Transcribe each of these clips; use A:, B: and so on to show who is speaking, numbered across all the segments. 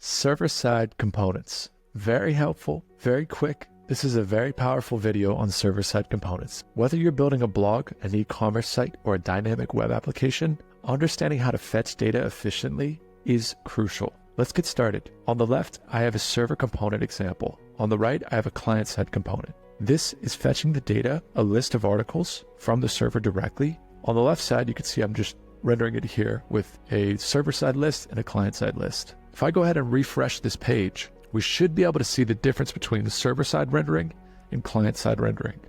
A: Server-side components. Very helpful, very quick. This is a very powerful video on server-side components. Whether you're building a blog, an e-commerce site, or a dynamic web application, understanding how to fetch data efficiently is crucial. Let's get started. On the left, I have a server component example. On the right, I have a client-side component. This is fetching the data, a list of articles from the server directly. On the left side, you can see I'm just rendering it here with a server-side list and a client-side list. If I go ahead and refresh this page, we should be able to see the difference between the server-side rendering and client-side rendering.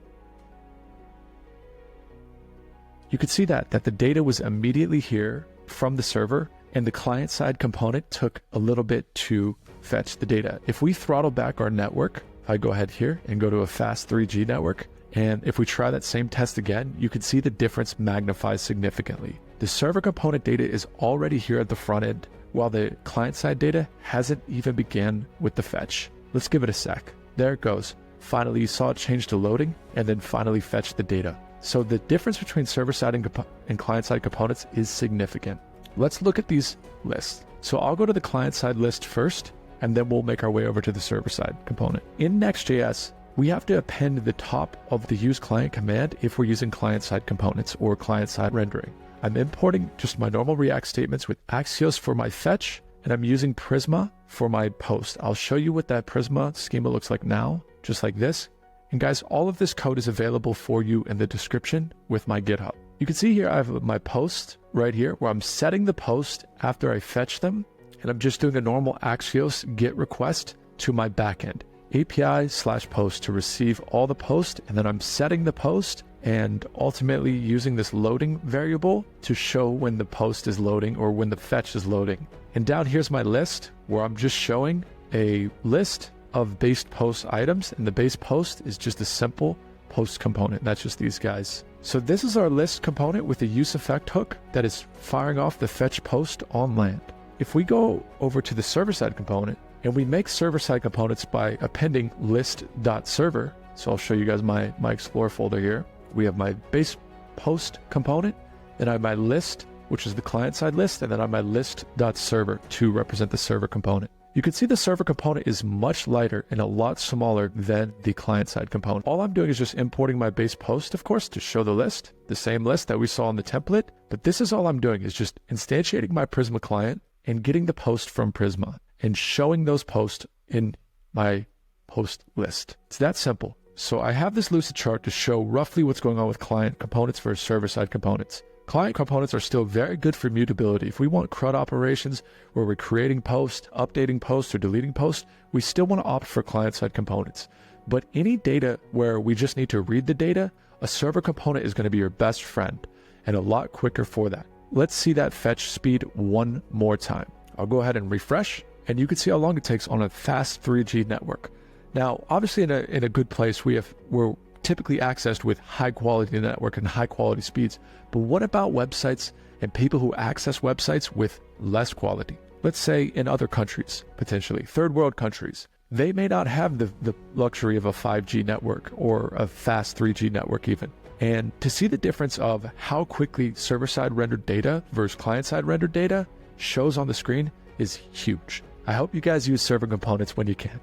A: You can see that the data was immediately here from the server, and the client-side component took a little bit to fetch the data. If we throttle back our network, if I go ahead here and go to a fast 3G network, and if we try that same test again, you can see the difference magnifies significantly. The server component data is already here at the front end, while the client-side data hasn't even begun with the fetch. Let's give it a sec. There it goes. Finally, you saw it change to loading and then finally fetch the data. So the difference between server-side and client-side components is significant. Let's look at these lists. So I'll go to the client-side list first, and then we'll make our way over to the server-side component. In Next.js, we have to append the top of the use client command if we're using client-side components or client-side rendering. I'm importing just my normal React statements with Axios for my fetch, and I'm using Prisma for my post. I'll show you what that Prisma schema looks like now, just like this. And guys, all of this code is available for you in the description with my GitHub. You can see here I have my post right here where I'm setting the post after I fetch them, and I'm just doing a normal Axios GET request to my backend. API/post to receive all the post, and then I'm setting the post and ultimately using this loading variable to show when the post is loading or when the fetch is loading. And down here's my list where I'm just showing a list of base post items, and the base post is just a simple post component. That's just these guys. So this is our list component with a use effect hook that is firing off the fetch post on land. If we go over to the server-side component and we make server-side components by appending list.server, so I'll show you guys my Explorer folder here. We have my base post component, then I have my list, which is the client-side list, and then I have my list.server to represent the server component. You can see the server component is much lighter and a lot smaller than the client-side component. All I'm doing is just importing my base post, of course, to show the list, the same list that we saw in the template. But this is all I'm doing is just instantiating my Prisma client and getting the post from Prisma and showing those posts in my post list. It's that simple. So I have this Lucid chart to show roughly what's going on with client components versus server-side components. Client components are still very good for mutability. If we want CRUD operations where we're creating posts, updating posts, or deleting posts, we still want to opt for client-side components. But any data where we just need to read the data, a server component is going to be your best friend and a lot quicker for that. Let's see that fetch speed one more time. I'll go ahead and refresh, and you can see how long it takes on a fast 3G network. Now, obviously in a good place, we're typically accessed with high quality network and high quality speeds. But what about websites and people who access websites with less quality? Let's say in other countries, potentially third world countries, they may not have the luxury of a 5G network or a fast 3G network even. And to see the difference of how quickly server-side rendered data versus client-side rendered data shows on the screen is huge. I hope you guys use server components when you can.